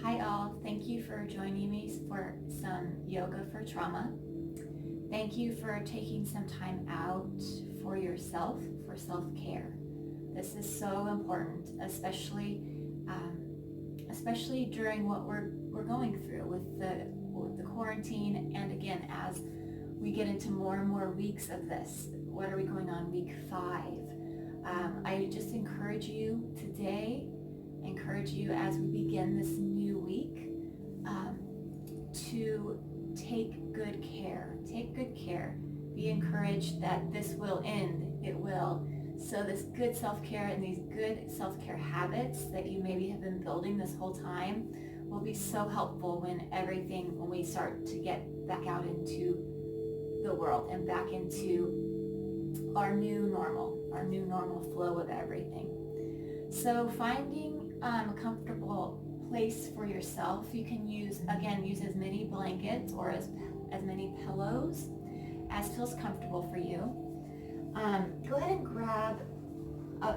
Hi all, thank you for joining me for some yoga for trauma. Thank you for taking some time out for yourself, for self-care. This is so important, especially during what we're going through with the quarantine, and again as we get into more and more weeks of this. What are we going on, week 5? I just encourage you today, as we begin this new week, to take good care. Take good care. Be encouraged that this will end. It will. So this good self-care and these good self-care habits that you maybe have been building this whole time will be so helpful when we start to get back out into the world and back into our new normal flow of everything. So finding a comfortable place for yourself. You can use as many blankets or as many pillows as feels comfortable for you. Go ahead and grab,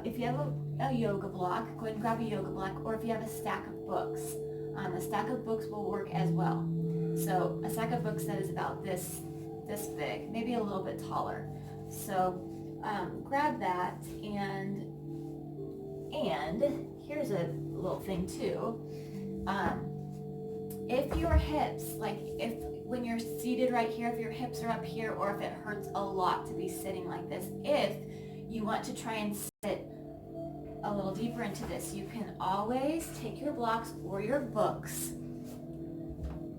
if you have a yoga block, go ahead and grab a yoga block, or if you have a stack of books. A stack of books will work as well. So a stack of books that is about this big, maybe a little bit taller. So grab that, and here's a little thing too. If your hips, when you're seated right here, if your hips are up here, or if it hurts a lot to be sitting like this, if you want to try and sit a little deeper into this, you can always take your blocks or your books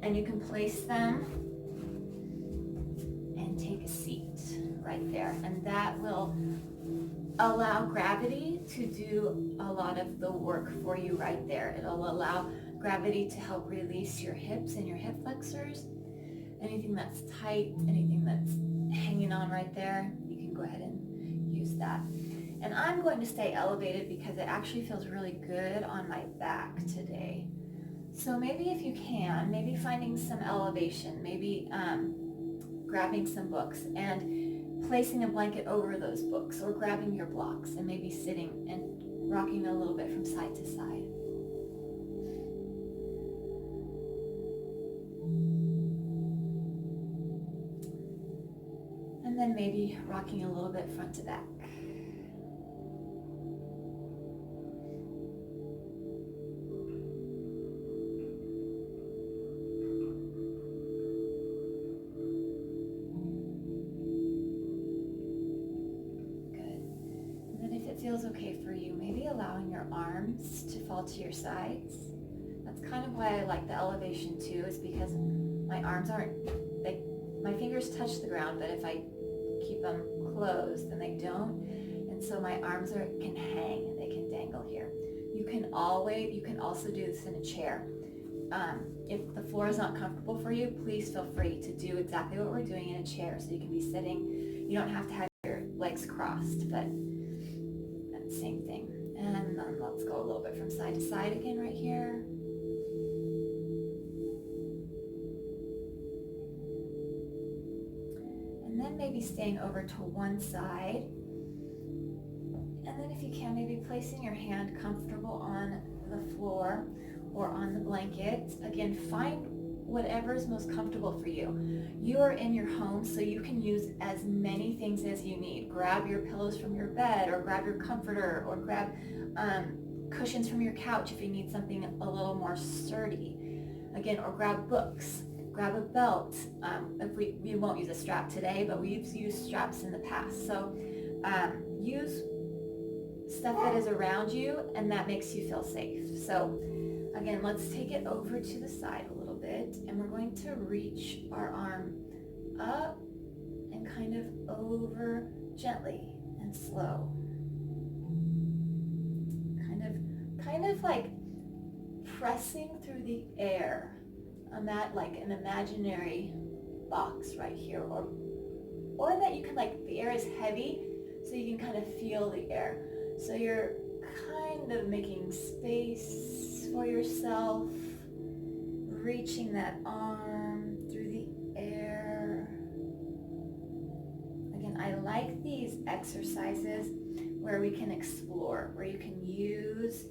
and you can place them and take a seat right there, and that will allow gravity to do a lot of the work for you right there. It'll allow gravity to help release your hips and your hip flexors. Anything that's tight, anything that's hanging on right there, you can go ahead and use that. And I'm going to stay elevated because it actually feels really good on my back today. So maybe if you can, maybe finding some elevation, maybe grabbing some books and placing a blanket over those books, or grabbing your blocks and maybe sitting and rocking a little bit from side to side. And then maybe rocking a little bit front to back. Feels okay for you, maybe allowing your arms to fall to your sides. That's kind of why I like the elevation too, is because my arms my fingers touch the ground, but if I keep them closed, then they don't. And so my arms can hang, they can dangle here. You can also do this in a chair. If the floor is not comfortable for you, please feel free to do exactly what we're doing in a chair. So you can be sitting, you don't have to have your legs crossed, but same thing. And then let's go a little bit from side to side again right here. And then maybe staying over to one side. And then if you can, maybe placing your hand comfortable on the floor or on the blanket. Again, find whatever is most comfortable for you. You are in your home, so you can use as many things as you need. Grab your pillows from your bed, or grab your comforter, or grab cushions from your couch if you need something a little more sturdy. Again, or grab books, grab a belt. If we won't use a strap today, but we've used straps in the past. So use stuff that is around you and that makes you feel safe. So again, let's take it over to the side a little bit, and we're going to reach our arm up and kind of over gently and slow. Kind of like pressing through the air. Like an imaginary box right here, or that you can, the air is heavy, so you can kind of feel the air. So you're kind of making space for yourself, reaching that arm through the air. Again, I like these exercises where we can explore, where you can use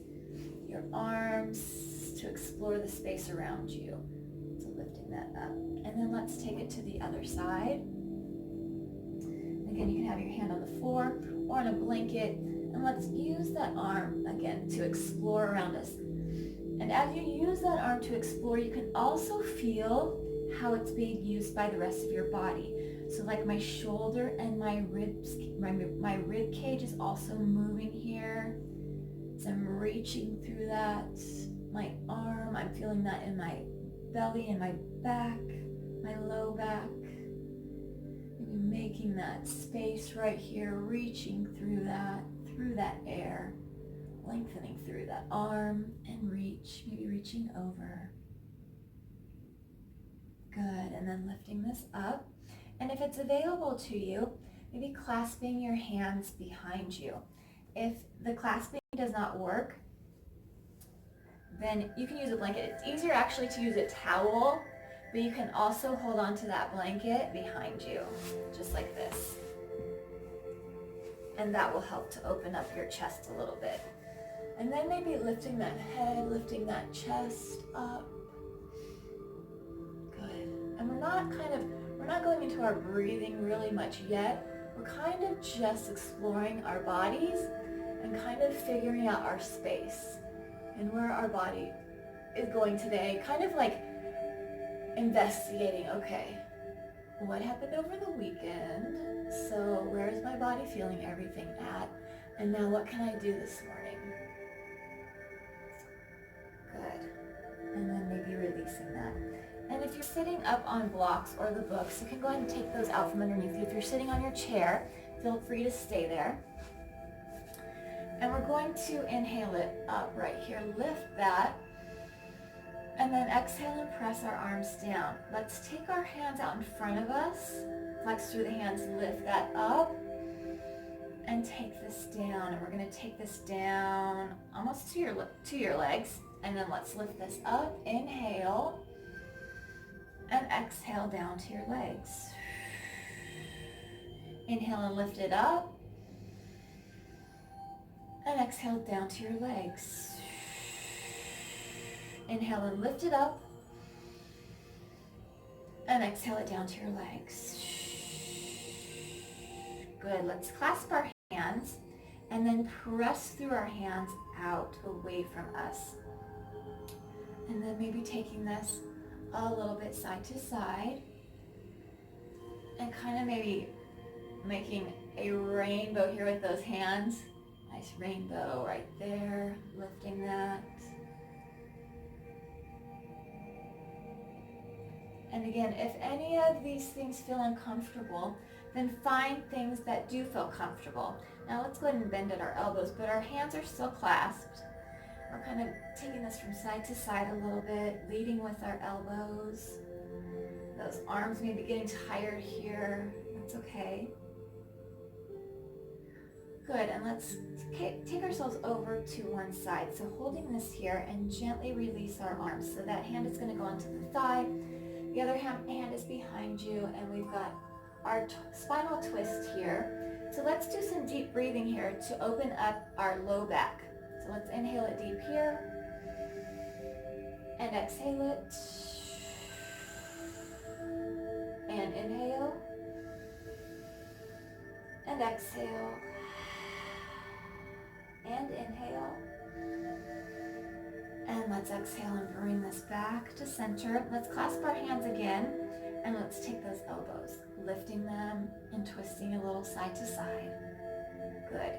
your arms to to explore the space around you. So lifting that up. And then let's take it to the other side. Again, you can have your hand on the floor or on a blanket, and let's use that arm again to explore around us. And as you use that arm to explore, you can also feel how it's being used by the rest of your body. So like my shoulder and my ribs, my rib cage is also moving here. So I'm reaching through that. My arm, I'm feeling that in my belly and my back, my low back. Maybe making that space right here, reaching through that air, lengthening through that arm and reach, maybe reaching over. Good, and then lifting this up. And if it's available to you, maybe clasping your hands behind you. If the clasping does not work, then you can use a blanket. It's easier actually to use a towel, but you can also hold on to that blanket behind you, just like this. And that will help to open up your chest a little bit. And then maybe lifting that head, lifting that chest up. Good. And we're not going into our breathing really much yet. We're kind of just exploring our bodies and kind of figuring out our space and where our body is going today. Kind of like investigating, okay, what happened over the weekend? So where is my body feeling everything at? And now what can I do this morning? Good. And then maybe releasing that. And if you're sitting up on blocks or the books, you can go ahead and take those out from underneath you. If you're sitting on your chair, feel free to stay there. And we're going to inhale it up right here. Lift that. And then exhale and press our arms down. Let's take our hands out in front of us. Flex through the hands, lift that up. And take this down. And we're going to take this down almost to your legs. And then let's lift this up. Inhale. And exhale down to your legs. Inhale and lift it up. And exhale down to your legs. Inhale and lift it up. And exhale it down to your legs. Good. Let's clasp our hands and then press through our hands out away from us. And then maybe taking this a little bit side to side and kind of maybe making a rainbow here with those hands. Nice rainbow right there, lifting that. And again, if any of these things feel uncomfortable, then find things that do feel comfortable. Now let's go ahead and bend at our elbows, but our hands are still clasped. We're kind of taking this from side to side a little bit, leading with our elbows. Those arms may be getting tired here. That's okay. Good, and let's take ourselves over to one side. So holding this here and gently release our arms. So that hand is going to go onto the thigh. The other hand is behind you, and we've got our spinal twist here. So let's do some deep breathing here to open up our low back. So let's inhale it deep here, and exhale it, and inhale, and exhale, and inhale, and let's exhale and bring this back to center. Let's clasp our hands again, and let's take those elbows, lifting them and twisting a little side to side. Good.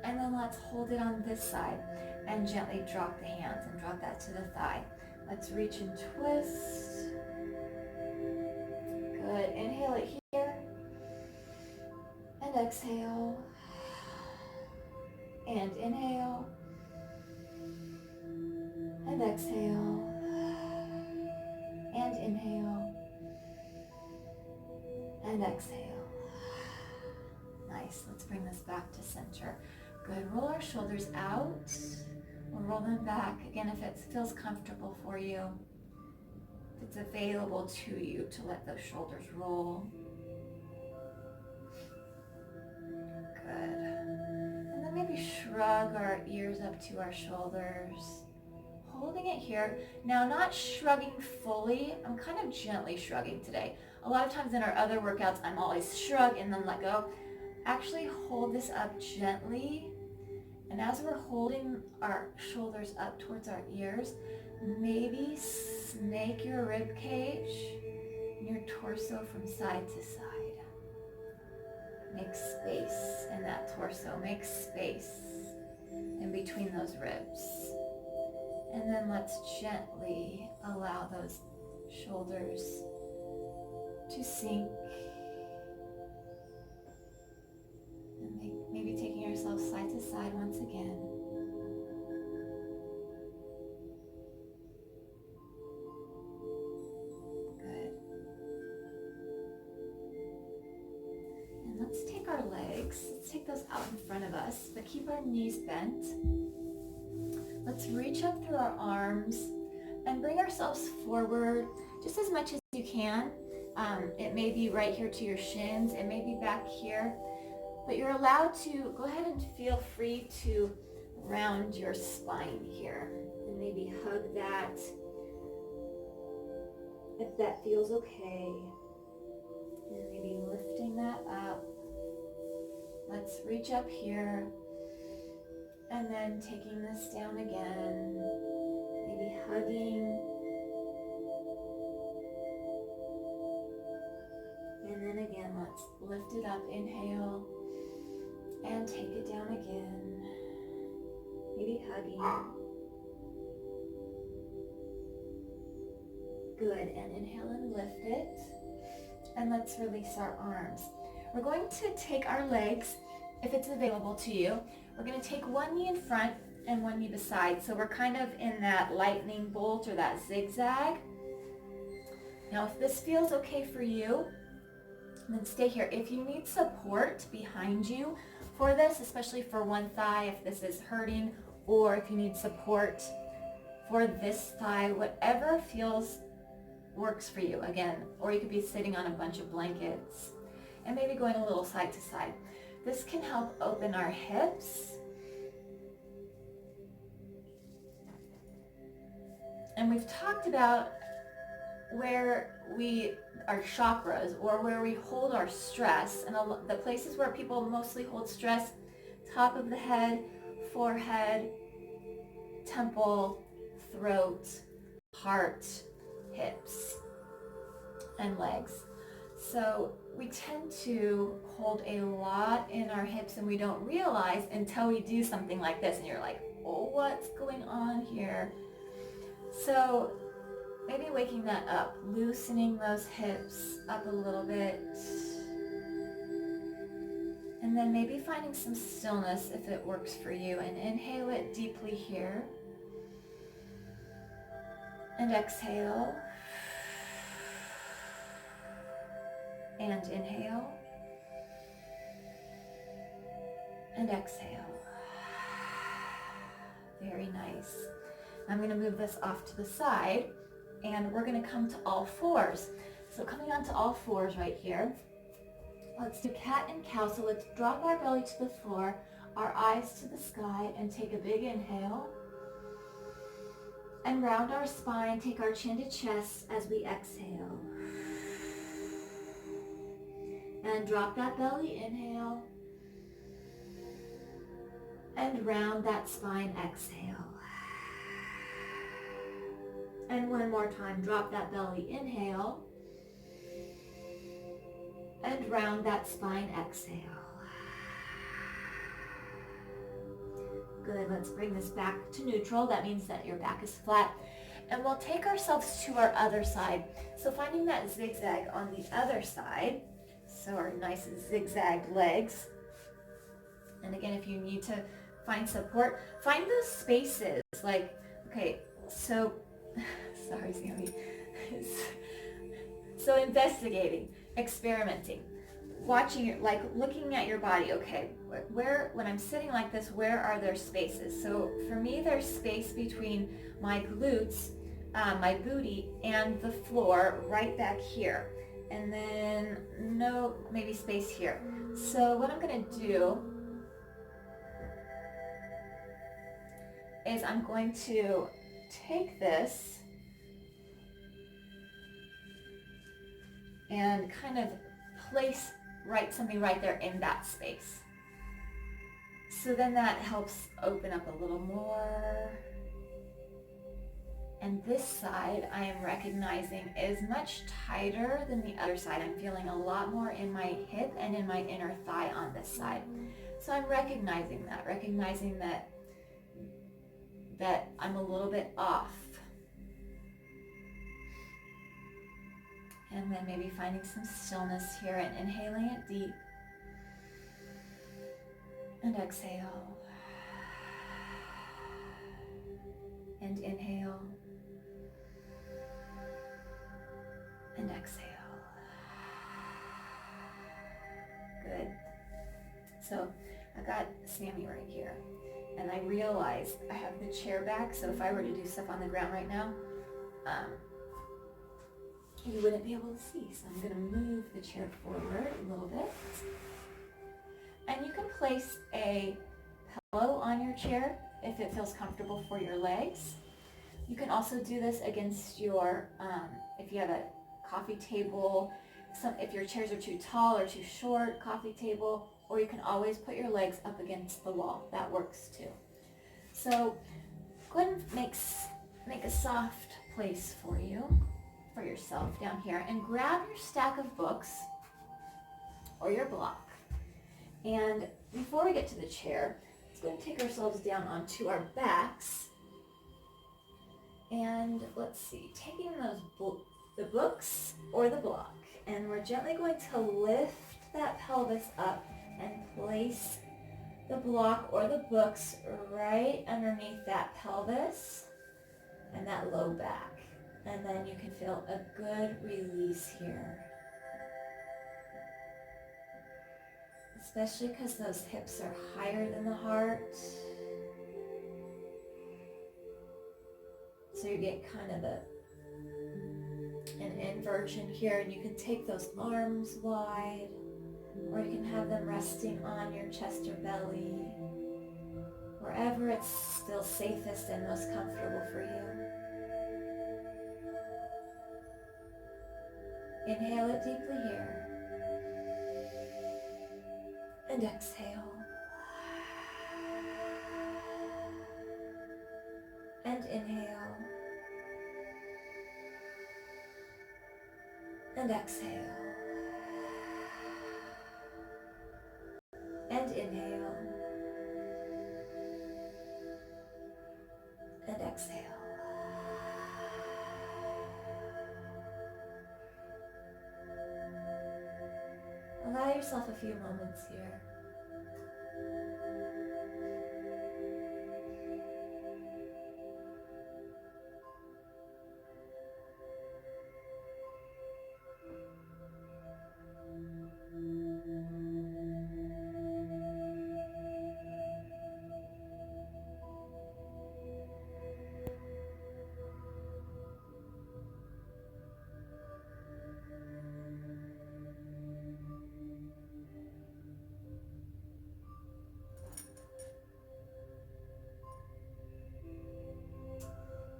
And then let's hold it on this side and gently drop the hands and drop that to the thigh. Let's reach and twist. Good. Inhale it here. And exhale. And inhale. And exhale. And inhale. And exhale. Nice. Let's bring this back to center. Good. Roll our shoulders out. We'll roll them back. Again, if it feels comfortable for you, if it's available to you to let those shoulders roll. Good. And then maybe shrug our ears up to our shoulders. holding it here. Now, not shrugging fully. I'm kind of gently shrugging today. A lot of times in our other workouts, I'm always shrug and then let go. Actually hold this up gently. And as we're holding our shoulders up towards our ears, maybe snake your rib cage and your torso from side to side. Make space in that torso. Make space in between those ribs. And then let's gently allow those shoulders to sink. And maybe taking yourself side to side once again. Let's take our legs, let's take those out in front of us, but keep our knees bent. Let's reach up through our arms and bring ourselves forward just as much as you can. It may be right here to your shins, it may be back here, but you're allowed to go ahead and feel free to round your spine here and maybe hug that if that feels okay. And maybe lifting that up. Let's reach up here and then taking this down again. Maybe hugging. And then again, let's lift it up. Inhale and take it down again. Maybe hugging. Good. And inhale and lift it. And let's release our arms. We're going to take our legs, if it's available to you. We're going to take one knee in front and one knee beside. So we're kind of in that lightning bolt or that zigzag. Now, if this feels okay for you, then stay here. If you need support behind you for this, especially for one thigh, if this is hurting, or if you need support for this thigh, whatever works for you, again, or you could be sitting on a bunch of blankets and maybe going a little side to side. This can help open our hips. And we've talked about where our chakras, or where we hold our stress, and the places where people mostly hold stress: top of the head, forehead, temple, throat, heart, hips, and legs. So we tend to hold a lot in our hips and we don't realize until we do something like this and you're like, oh, what's going on here? So maybe waking that up, loosening those hips up a little bit, and then maybe finding some stillness if it works for you, and inhale it deeply here. And exhale, and inhale, and exhale. Very nice. I'm going to move this off to the side, and we're going to come to all fours. So coming onto all fours right here, let's do cat and cow. So let's drop our belly to the floor, our eyes to the sky, and take a big inhale. And round our spine, take our chin to chest as we exhale. And drop that belly, inhale. And round that spine, exhale. And one more time, drop that belly, inhale. And round that spine, exhale. Good, let's bring this back to neutral. That means that your back is flat. And we'll take ourselves to our other side. So finding that zigzag on the other side. So our nice zigzag legs. And again, if you need to find support, find those spaces. Like, okay, so, sorry, Sammy. So investigating, experimenting, watching, like looking at your body. Okay, when I'm sitting like this, where are there spaces? So for me, there's space between my glutes, my booty, and the floor right back here. And then maybe space here. So what I'm going to do is I'm going to take this and kind of place something right there in that space. So then that helps open up a little more. And this side I am recognizing is much tighter than the other side. I'm feeling a lot more in my hip and in my inner thigh on this side. So I'm recognizing that I'm a little bit off. And then maybe finding some stillness here and inhaling it deep. And exhale. And inhale. And exhale. Good. So I got Sammy right here. And I realized I have the chair back, so if I were to do stuff on the ground right now, you wouldn't be able to see. So I'm going to move the chair forward a little bit. And you can place a pillow on your chair if it feels comfortable for your legs. You can also do this against your, if you have a coffee table, if your chairs are too tall or too short, coffee table, or you can always put your legs up against the wall. That works too. So go ahead and make a soft place for yourself down here, and grab your stack of books or your block. And before we get to the chair, let's go and take ourselves down onto our backs. And let's see, taking the books or the block, and we're gently going to lift that pelvis up and place the block or the books right underneath that pelvis and that low back. And then you can feel a good release here. Especially because those hips are higher than the heart. So you get kind of an inversion here, and you can take those arms wide, or you can have them resting on your chest or belly, wherever it's still safest and most comfortable for you. Inhale it deeply here. And exhale. And inhale. And exhale. And inhale. And exhale. Allow yourself a few moments here.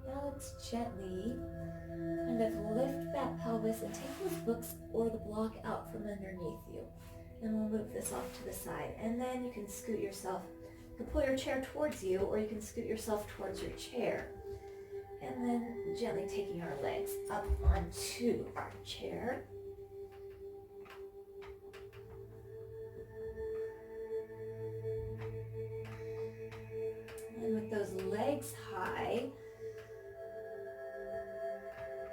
Now let's gently kind of lift that pelvis and take those books or the block out from underneath you. And we'll move this off to the side. And then you can scoot yourself. You can pull your chair towards you, or you can scoot yourself towards your chair. And then gently taking our legs up onto our chair. And with those legs high,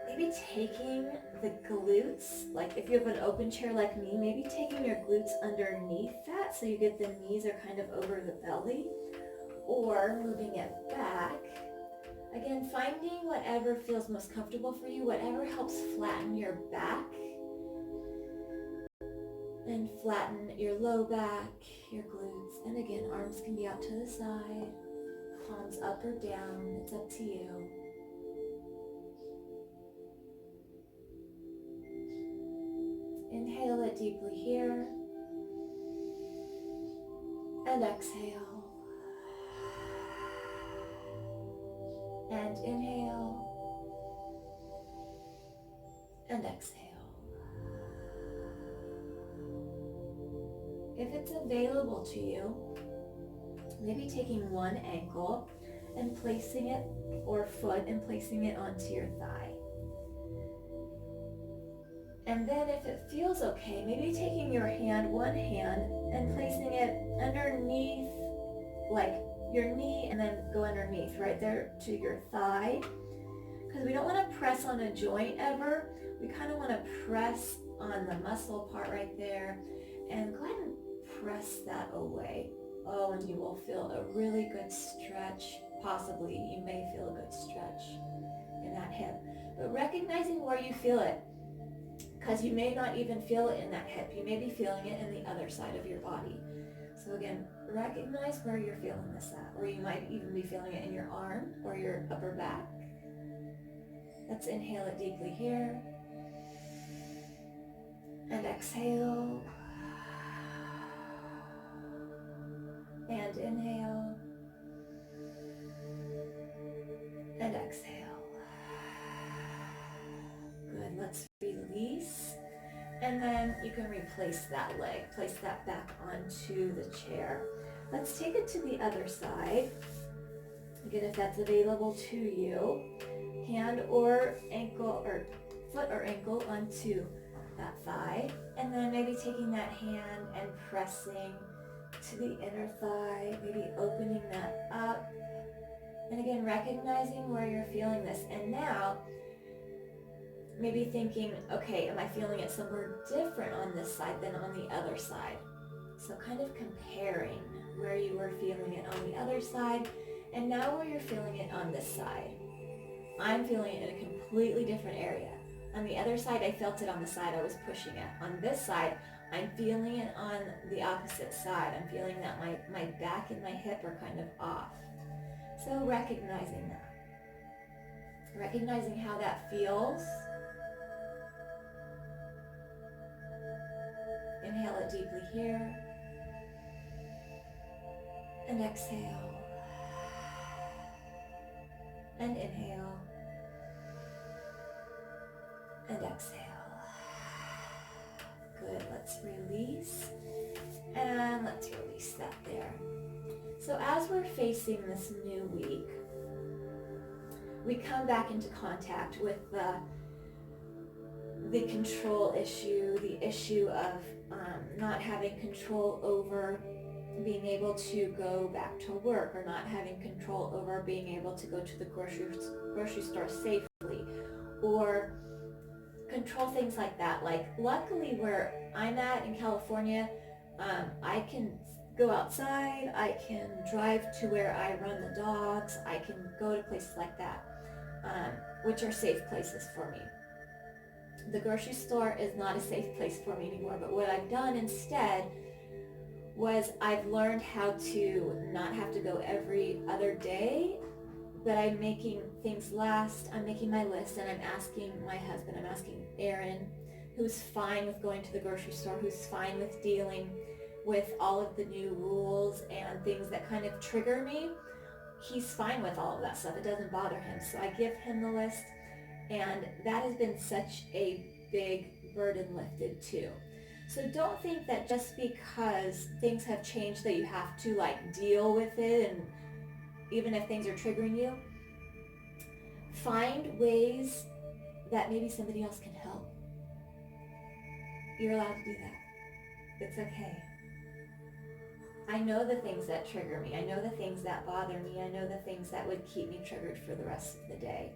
maybe taking the glutes, like if you have an open chair like me, maybe taking your glutes underneath that so you get the knees are kind of over the belly, or moving it back. Again, finding whatever feels most comfortable for you, whatever helps flatten your back and flatten your low back, your glutes. And again, arms can be out to the side, palms up or down, it's up to you. Inhale it deeply here, and exhale, And inhale. And exhale. If it's available to you, maybe taking one ankle and placing it, or foot, and placing it onto your thigh. And then if it feels okay, maybe taking your hand, one hand, and placing it underneath, like your knee, and then go underneath, right there to your thigh. Because we don't want to press on a joint ever. We kind of want to press on the muscle part right there. And go ahead and press that away. Oh, and you will feel a really good stretch. Possibly, you may feel a good stretch in that hip. But recognizing where you feel it, because you may not even feel it in that hip. You may be feeling it in the other side of your body. So again, recognize where you're feeling this at, or you might even be feeling it in your arm or your upper back. Let's inhale it deeply here. And exhale. And inhale. And exhale. Good, let's release. And then you can replace that leg. Place that back onto the chair. Let's take it to the other side. Again, if that's available to you, hand or ankle, or foot or ankle onto that thigh. And then maybe taking that hand and pressing to the inner thigh, maybe opening that up. And again, recognizing where you're feeling this. And now, maybe thinking, okay, am I feeling it somewhere different on this side than on the other side? So kind of comparing where you were feeling it on the other side and now where you're feeling it on this side. I'm feeling it in a completely different area. On the other side, I felt it on the side I was pushing it. On this side, I'm feeling it on the opposite side. I'm feeling that my back and my hip are kind of off. So recognizing that. Recognizing how that feels. Inhale it deeply here. And exhale. And inhale. And exhale. Good, let's release. And let's release that there. So as we're facing this new week, we come back into contact with the control issue, the issue of not having control over being able to go back to work, or not having control over being able to go to the grocery store safely, or control things like that. Like, luckily where I'm at in California, I can go outside, I can drive to where I run the dogs, I can go to places like that, which are safe places for me. The grocery store is not a safe place for me anymore, but what I've done instead was I've learned how to not have to go every other day, but I'm making things last. I'm making my list, and I'm asking my husband, I'm asking Aaron, who's fine with going to the grocery store, who's fine with dealing with all of the new rules and things that kind of trigger me. He's fine with all of that stuff. It doesn't bother him. So I give him the list, and that has been such a big burden lifted too. So don't think that just because things have changed that you have to like deal with it, and even if things are triggering you, find ways that maybe somebody else can help. You're allowed to do that. It's okay. I know the things that trigger me. I know the things that bother me. I know the things that would keep me triggered for the rest of the day.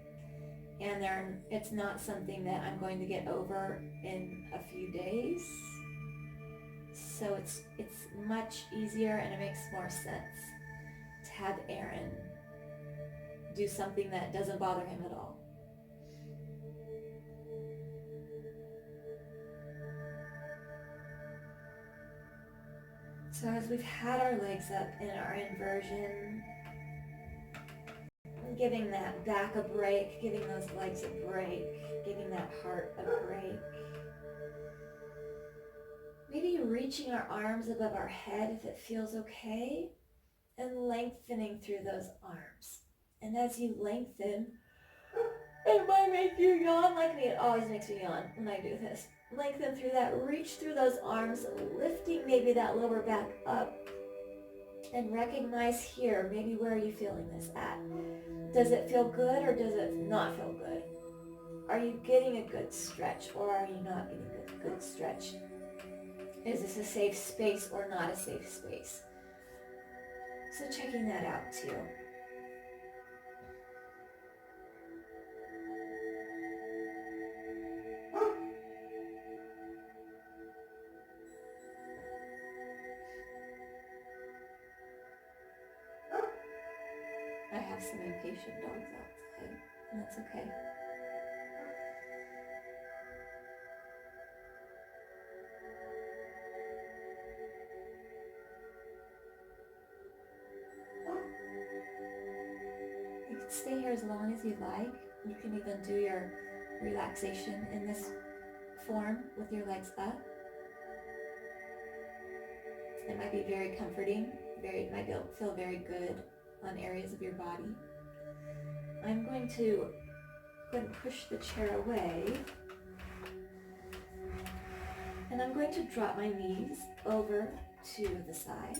And it's not something that I'm going to get over in a few days. So it's much easier, and it makes more sense to have Aaron do something that doesn't bother him at all. So as we've had our legs up in our inversion, giving that back a break, giving those legs a break, giving that heart a break. Maybe reaching our arms above our head if it feels okay, and lengthening through those arms. And as you lengthen, it might make you yawn like me. It always makes me yawn when I do this. Lengthen through that. Reach through those arms, lifting maybe that lower back up. And recognize here, maybe where are you feeling this at? Does it feel good or does it not feel good? Are you getting a good stretch or are you not getting a good stretch? Is this a safe space or not a safe space? So checking that out too. I have some impatient dogs outside, and that's okay. You can stay here as long as you like. You can even do your relaxation in this form with your legs up. It might be very comforting, might feel very good on areas of your body. I'm going to go ahead and push the chair away. And I'm going to drop my knees over to the side.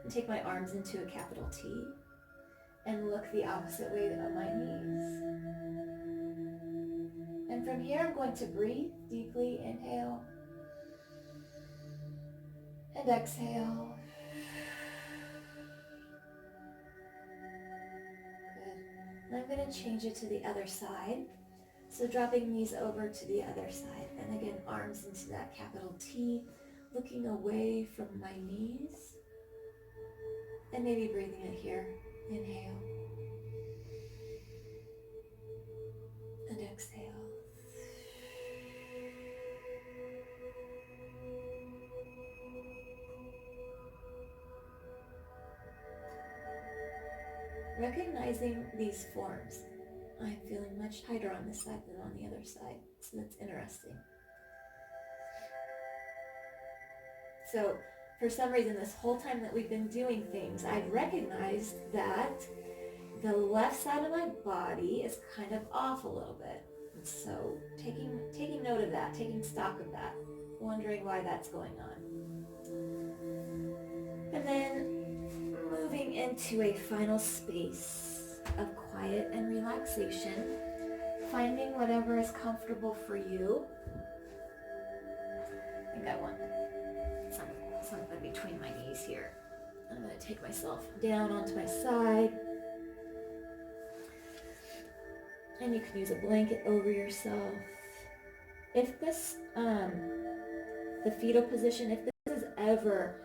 And take my arms into a capital T. And look the opposite way of my knees. And from here I'm going to breathe deeply. Inhale. And exhale. Good. And I'm going to change it to the other side. So dropping knees over to the other side. And again, arms into that capital T, looking away from my knees. And maybe breathing it here. Inhale. And exhale. Recognizing these forms, I'm feeling much tighter on this side than on the other side, so that's interesting. So for some reason, this whole time that we've been doing things, I've recognized that the left side of my body is kind of off a little bit. And so taking note of that, taking stock of that, wondering why that's going on. And then moving into a final space of quiet and relaxation, finding whatever is comfortable for you. I think I want something between my knees here. I'm going to take myself down onto my side. And you can use a blanket over yourself. If this, the fetal position, if this is ever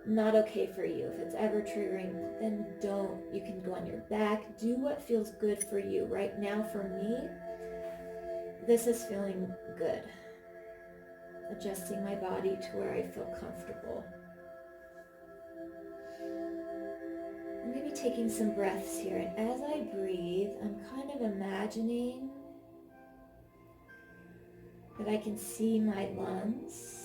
not okay for you, if it's ever triggering, then don't. You can go on your back. Do what feels good for you. Right now for me, this is feeling good. Adjusting my body to where I feel comfortable. And maybe taking some breaths here. And as I breathe, I'm kind of imagining that I can see my lungs.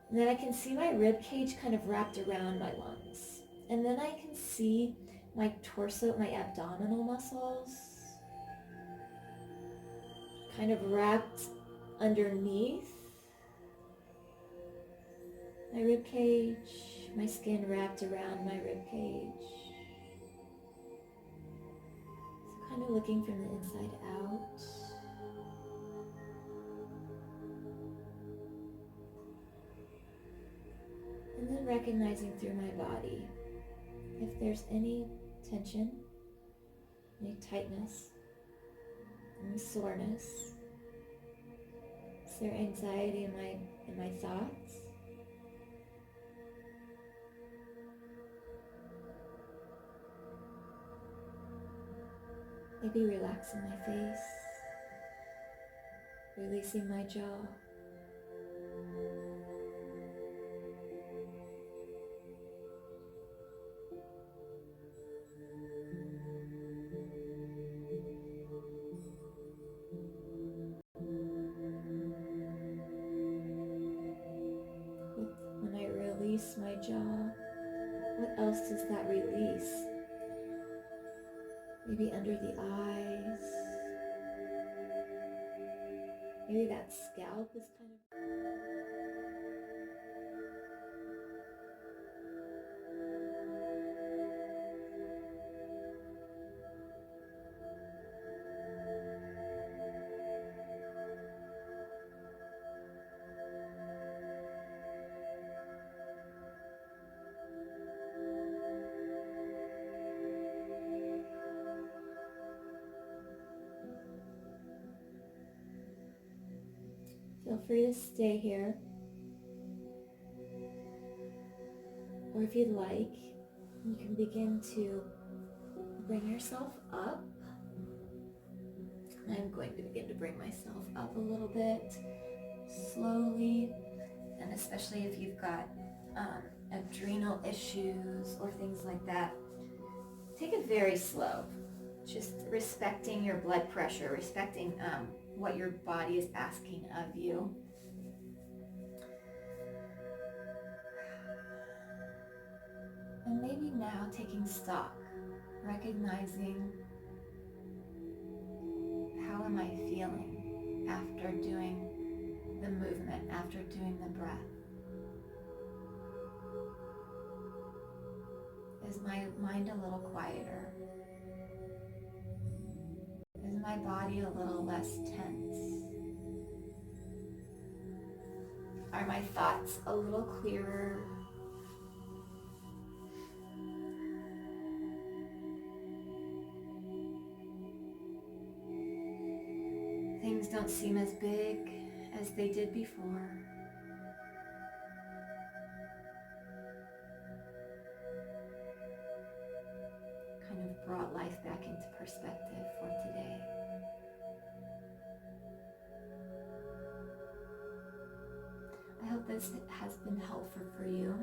And then I can see my rib cage kind of wrapped around my lungs. And then I can see my torso, my abdominal muscles kind of wrapped underneath my rib cage, my skin wrapped around my rib cage. So kind of looking from the inside out. And then recognizing through my body if there's any tension, any tightness, any soreness. Is there anxiety in my thoughts? Maybe relaxing my face, releasing my jaw. When I release my jaw, what else just that release. Maybe under the eyes. Maybe that scalp is kind of... Feel free to stay here, or if you'd like, you can begin to bring yourself up. I'm going to begin to bring myself up a little bit, slowly, and especially if you've got adrenal issues or things like that, take it very slow, just respecting your blood pressure, respecting what your body is asking of you. And maybe now taking stock, recognizing, how am I feeling after doing the movement, after doing the breath? Is my mind a little quieter? Is my body a little less tense? Are my thoughts a little clearer? Things don't seem as big as they did before. Kind of brought life back into perspective for today. I hope this has been helpful for you.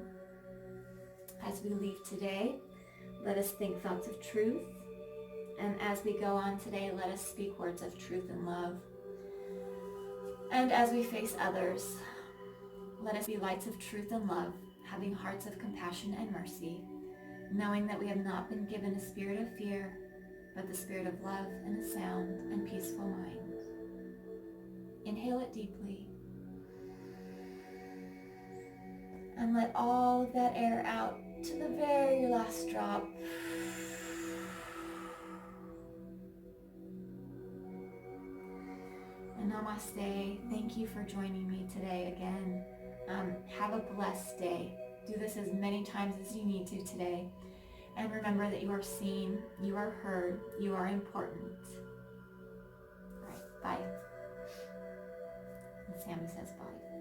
As we leave today, let us think thoughts of truth. And as we go on today, let us speak words of truth and love. And as we face others, let us be lights of truth and love, having hearts of compassion and mercy, knowing that we have not been given a spirit of fear, but the spirit of love and a sound and peaceful mind. Inhale it deeply. And let all of that air out to the very last drop. And namaste. Thank you for joining me today again. Have a blessed day. Do this as many times as you need to today. And remember that you are seen, you are heard, you are important. All right, bye. And Sammy says bye.